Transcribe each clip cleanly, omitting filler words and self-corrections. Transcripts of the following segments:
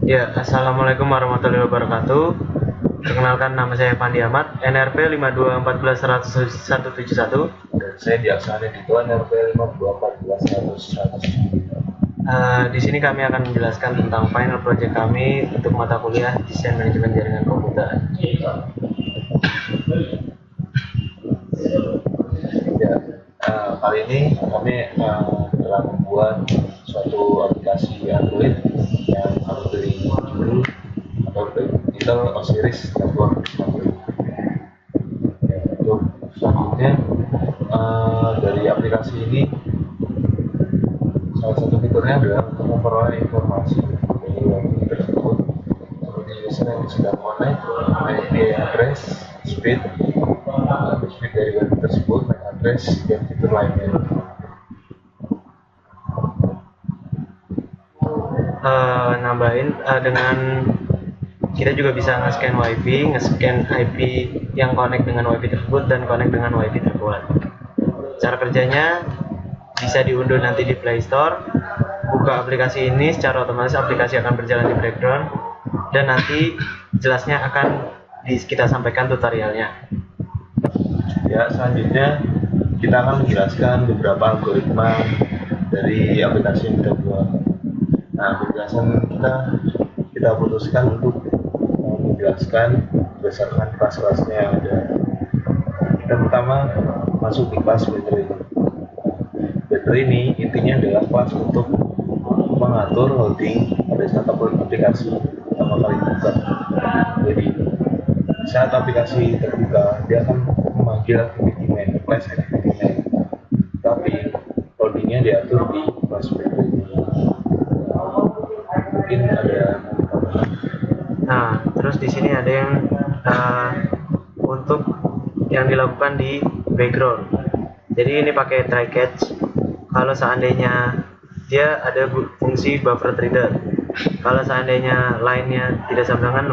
Ya, assalamualaikum warahmatullahi wabarakatuh. Perkenalkan, nama saya Pandi Ahmad, NRP 5214117171. Dan saya Diaksani Dituan RP 5214 Di sini kami akan menjelaskan tentang final project kami untuk mata kuliah Desain Manajemen Jaringan Komputer. Ya, kali ini kami telah membuat suatu aplikasi Android yang kami beri judul atau titel Osiris Network Android. Ya, untuk selanjutnya dari aplikasi ini salah satu fiturnya adalah untuk memperoleh informasi dari website tersebut seperti user yang sedang connect, IP address, speed dari web tersebut, MAC address, dan fitur lainnya. Nambahin dengan kita juga bisa nge-scan WiFi, nge-scan IP yang connect dengan WiFi tersebut dan connect dengan WiFi terkuat. Cara kerjanya bisa diunduh nanti di Play Store. Buka aplikasi ini, secara otomatis aplikasi akan berjalan di background dan nanti jelasnya akan kita sampaikan tutorialnya. Ya, selanjutnya kita akan menjelaskan beberapa algoritma dari aplikasi yang kita buat. Nah, penjelasan kita putuskan untuk menjelaskan berdasarkan kelas-kelasnya yang ada. Yang pertama, masuk di kelas battery. Battery ini intinya adalah kelas untuk mengatur loading pada saat aplikasi pertama kali dibuka. Jadi saat aplikasi terbuka, dia akan memanggil activity main, class activity main. Tapi loadingnya diatur di kelas battery. Mungkin ada. Nah, terus di sini ada yang untuk yang dilakukan di background. Jadi ini pakai try catch. Kalau seandainya dia ada fungsi buffer reader. Kalau seandainya line-nya tidak sama dengan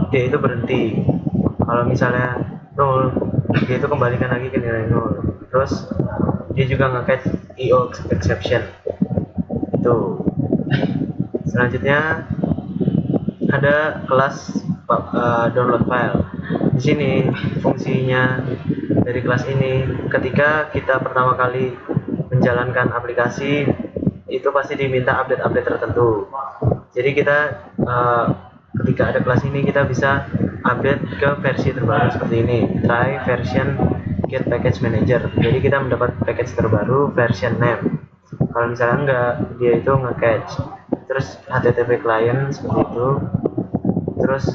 0, dia itu berhenti. Kalau misalnya 0, dia itu kembalikan lagi ke nilai 0. Terus dia juga nge-catch IO exception. Itu. Selanjutnya ada kelas download file. Di sini fungsinya dari kelas ini, ketika kita pertama kali menjalankan aplikasi itu pasti diminta update-update tertentu. Jadi kita ketika ada kelas ini kita bisa update ke versi terbaru seperti ini, try version get package manager. Jadi kita mendapat package terbaru version name. Kalau misalnya enggak, dia itu nge-catch. Terus HTTP client seperti itu. Terus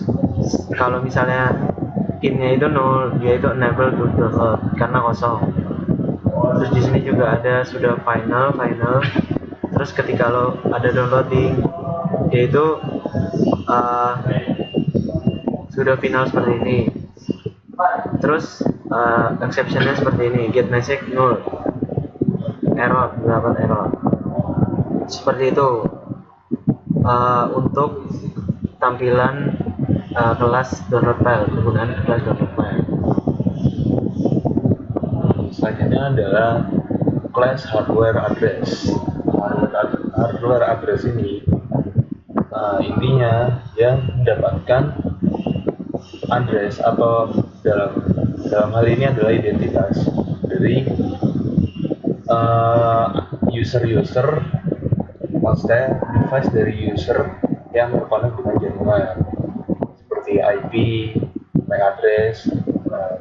kalau misalnya innya itu 0, dia itu enable to download karena kosong. Terus di sini juga ada sudah final. Terus ketika lo ada downloading, dia itu sudah final seperti ini. Terus exceptionnya seperti ini, get message 0, error, dapat error. Seperti itu untuk tampilan kelas download file, penggunaan kelas download file. Selanjutnya adalah class hardware address. Hardware address ini intinya yang mendapatkan address atau dalam hal ini adalah identitas dari user, maksudnya device dari user yang terkonek dengan jaringan seperti IP, MAC address.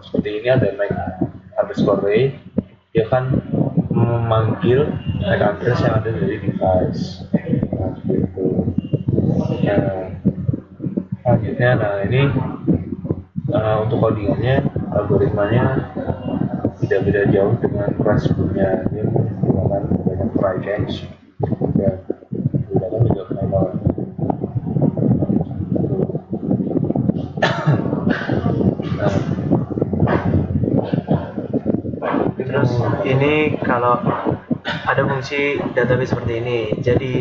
Seperti ini ada MAC _array, dia kan memanggil MAC address yang ada dari device. Seperti itu. Selanjutnya, ini untuk codingannya, algoritmanya tidak beda jauh dengan kelas sebelumnya. Dia menggunakan banyak try catch dan menggunakan juga final. Terus ini kalau ada fungsi database seperti ini, jadi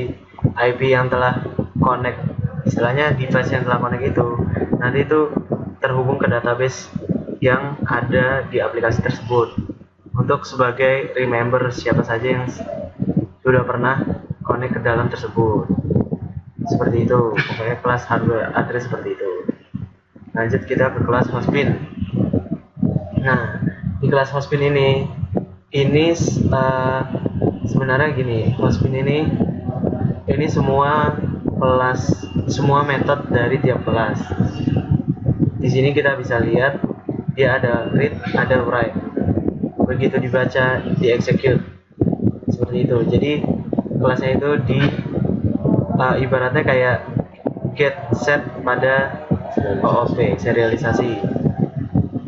IP yang telah connect, istilahnya device yang telah connect itu nanti itu terhubung ke database yang ada di aplikasi tersebut untuk sebagai remember siapa saja yang sudah pernah connect ke dalam tersebut. seperti itu. Pokoknya kelas hardware address seperti itu. Lanjut kita ke kelas hostpin. Nah, di kelas hostpin ini sebenarnya gini, hostpin ini semua metode dari tiap kelas. Di sini kita bisa lihat dia ada read, ada write. Begitu dibaca, di execute seperti itu. Jadi kelasnya itu ibaratnya kayak get set pada OOP, serialisasi.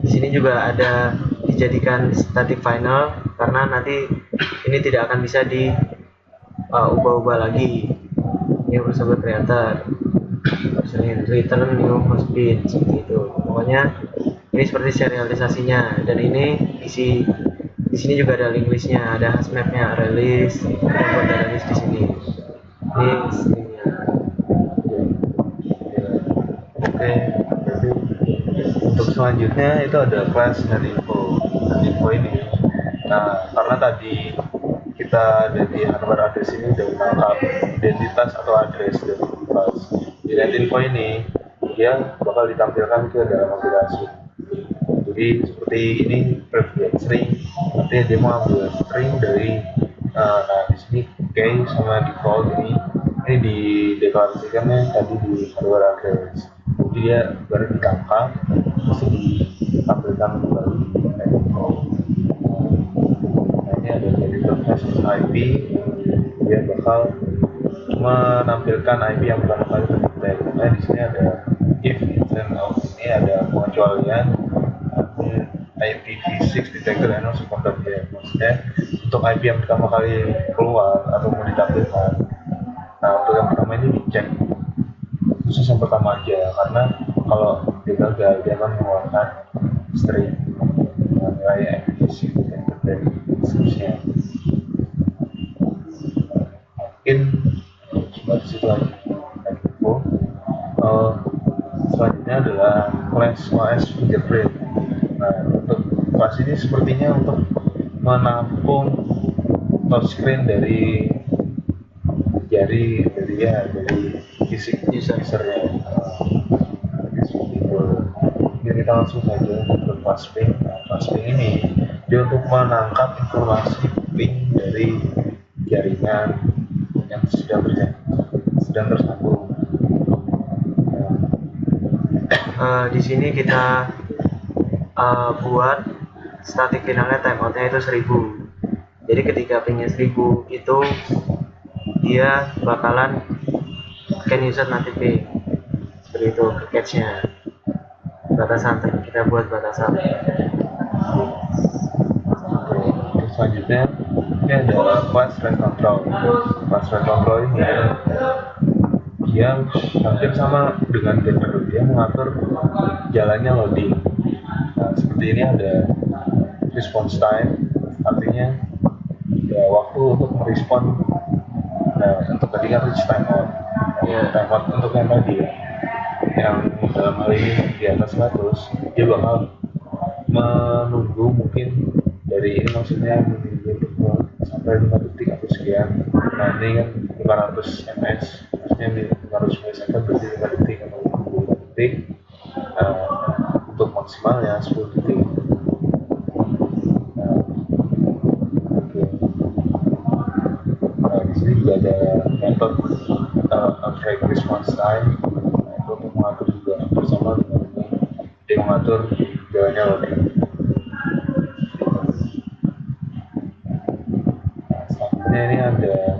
Di sini juga ada dijadikan static final karena nanti ini tidak akan bisa ubah-ubah lagi. Ini bersama creator, return new hostpin seperti itu. Pokoknya ini seperti serialisasinya, dan ini di sini juga ada link listnya, ada hash mapnya, release, kita buat release di sini. Ini stringnya. Oke, jadi untuk selanjutnya itu ada kelas netinfo. Netinfo ini, nah karena tadi kita dari hardware address ini udah menangkap identitas atau address dari kelas. Di netinfo ini dia bakal ditampilkan ke dalam aplikasi. Jadi seperti ini private string, artinya dia mau ambil string dari nah di sini key sama default ini dideklarasikannya tadi di hardware address. Jadi dia baru ditangkap terus ditampilkan kembali di default. Nah ini ada dari versus IP, dia bakal menampilkan IP yang pertama kali terdetek. Nah di sini ada if instead of, ini ada pengecualian IPv6 detector and also contact here. Maksudnya untuk IP yang pertama kali keluar atau mau ditampilkan, nah untuk yang pertama ini dicek khusus yang pertama aja, karena kalau dia gagal dia akan mengeluarkan string nilai IPv6 detector dan seterusnya. Mungkin seperti situ aja info. Selanjutnya adalah class OS fingerprint. Nah, untuk kelas ini sepertinya untuk menampung touchscreen dari jari dari fisik usernya. Jadi seperti itu. Jadi kita langsung saja ke class ping. Nah, class ping ini dia untuk menangkap informasi ping dari jaringan yang sedang tersambung. Di sini kita buat static finalnya timeoutnya itu 1000. Jadi ketika pingnya 1000 itu dia bakalan can user nanti ping seperti itu ke catch-nya. Batasan kita buat batasan. Selanjutnya ini ada class rate control. Class rate control ini dia hampir sama dengan Dender, dia mengatur jalannya loading. Nah, seperti ini ada response time, artinya ya waktu untuk merespon. Nah, untuk tadi kan reach timeout. Timeout untuk yang tadi yang dalam hal ini di atas 100, dia bakal menunggu mungkin dari ini, maksudnya menunggu sampai 5 detik atau sekian. Nah ini kan 500 ms, maksudnya 500 milisecond berarti 5 detik atau 5 detik. Untuk maksimalnya 10 detik. Nah di sini juga ada metode track response time. Nah itu untuk mengatur juga bersama dengan ini, dia mengatur jalannya loading. Ini ada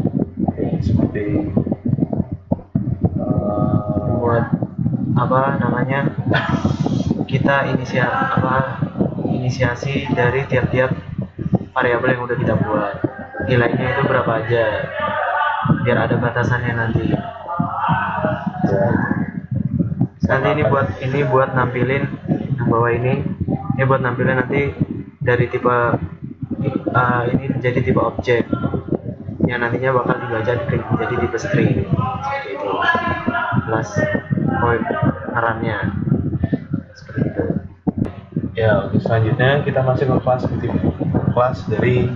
seperti buat kita inisiasi dari tiap-tiap variabel yang udah kita buat, nilainya itu berapa aja biar ada batasannya nanti. Nanti ini buat nampilin yang bawah ini buat nampilin nanti dari tipe ini menjadi tipe objek yang nantinya bakal dibaca menjadi tipe string seperti itu, plus point ngerannya seperti itu. Ya, oke, selanjutnya kita masih ke kelas dari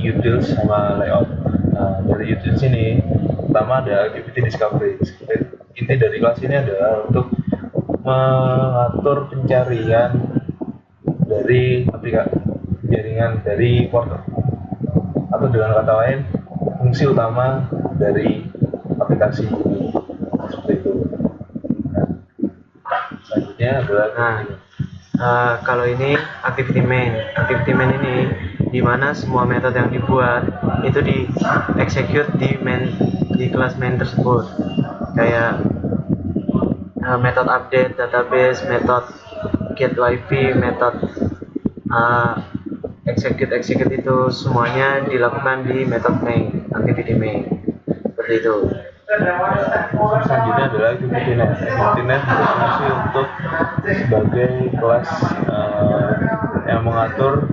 utils sama layout. Nah, dari utils ini pertama ada activity discovery. Inti dari kelas ini adalah untuk mengatur pencarian dari jaringan dari portal, atau dengan kata lain fungsi utama dari aplikasi ini, seperti itu. Nah, selanjutnya adalah kalau ini activity main ini di mana semua metode yang dibuat itu di execute di kelas main tersebut, kayak metode update database, metode get wifi, metode execute itu semuanya dilakukan di metode main, activity main, seperti itu. Selanjutnya adalah activity net. Activity net berfungsi untuk sebagai kelas yang mengatur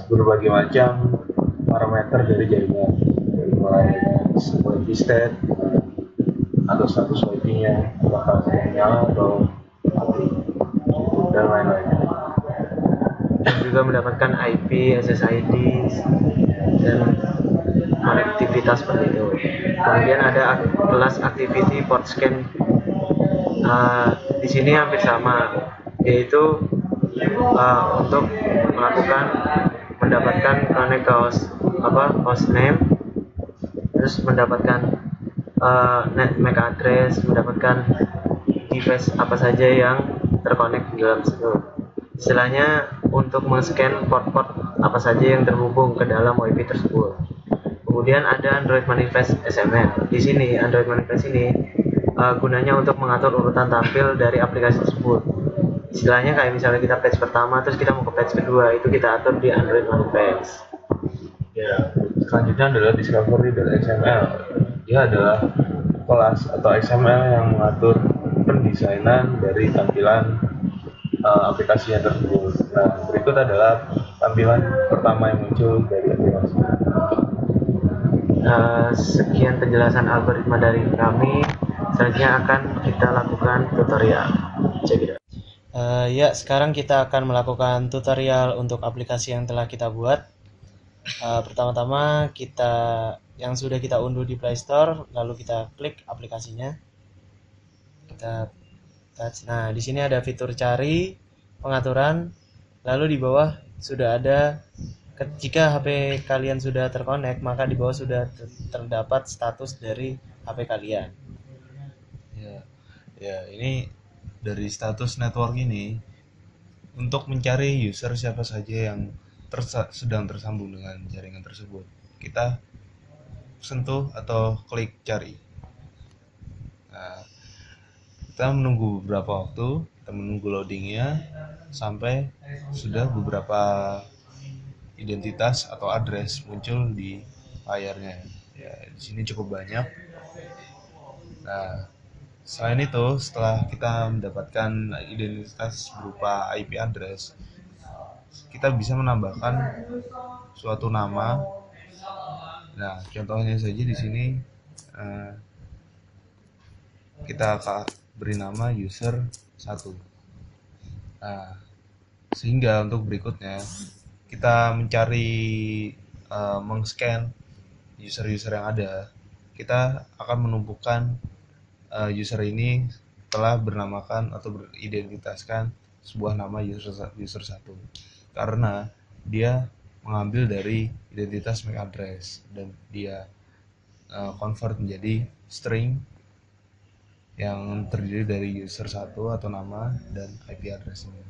berbagai macam parameter dari jaringan, dari mulai wifi state atau status wifi-nya, apakah sedang nyala atau mati, dan lain-lain. Dan juga mendapatkan IP, SSID, dan konektivitas seperti itu. Kemudian ada kelas activity port scan. Di sini hampir sama, yaitu untuk mendapatkan connect ke host name, terus mendapatkan MAC address, mendapatkan device apa saja yang terkonek di dalam situ. Istilahnya untuk men-scan port-port apa saja yang terhubung ke dalam WiFi tersebut. Kemudian ada Android Manifest SMN. Di sini Android Manifest ini gunanya untuk mengatur urutan tampil dari aplikasi tersebut. Istilahnya kayak misalnya kita patch pertama terus kita mau ke patch kedua, itu kita atur di Android Manifest. Ya, selanjutnya adalah discovery dari XML. Dia adalah kelas atau XML yang mengatur pendesainan dari tampilan aplikasi yang tersebut. Nah, berikut adalah tampilan pertama yang muncul dari aplikasi. Sekian penjelasan algoritma dari kami. Selanjutnya akan kita lakukan tutorial. Check it out. Ya, sekarang kita akan melakukan tutorial untuk aplikasi yang telah kita buat. Pertama-tama yang sudah kita unduh di Play Store, lalu kita klik aplikasinya. Kita touch. Nah, di sini ada fitur cari, pengaturan, lalu di bawah sudah ada, jika HP kalian sudah terkonek, maka di bawah sudah terdapat status dari HP kalian. Ya, ini dari status network ini untuk mencari user siapa saja yang sedang tersambung dengan jaringan tersebut. Kita sentuh atau klik cari. Nah, kita menunggu beberapa waktu, kita menunggu loadingnya sampai sudah beberapa identitas atau address muncul di layarnya. Ya, di sini cukup banyak. Nah, selain itu, setelah kita mendapatkan identitas berupa IP address, kita bisa menambahkan suatu nama. Nah, contohnya saja di sini kita akan beri nama user 1. Nah, sehingga untuk berikutnya kita mencari meng-scan user-user yang ada, kita akan menumpukan user ini telah bernamakan atau beridentitaskan sebuah nama user 1, karena dia mengambil dari identitas MAC address dan dia convert menjadi string yang terdiri dari user 1 atau nama dan IP address ini.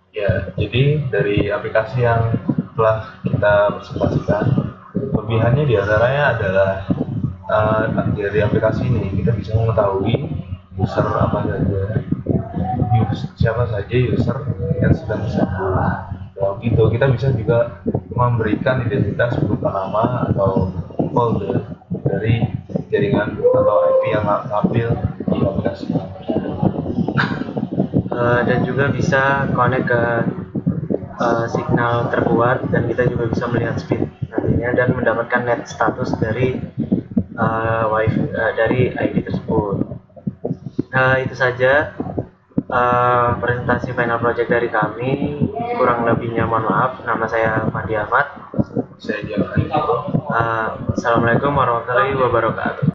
Ya, jadi dari aplikasi yang telah kita presentasikan, kelebihannya diantaranya adalah dari aplikasi ini kita bisa mengetahui user apa saja, siapa saja user yang sedang tersambung. Dan itu kita bisa juga memberikan identitas berupa nama atau folder dari jaringan atau IP yang tampil di aplikasi. Dan juga bisa connect ke signal terkuat, dan kita juga bisa melihat speed nantinya dan mendapatkan net status dari wifi dari IP tersebut. Itu saja presentasi final project dari kami. Kurang lebihnya mohon maaf. Nama saya Fandi Ahmad. Saya Giovanni. Assalamualaikum warahmatullahi wabarakatuh.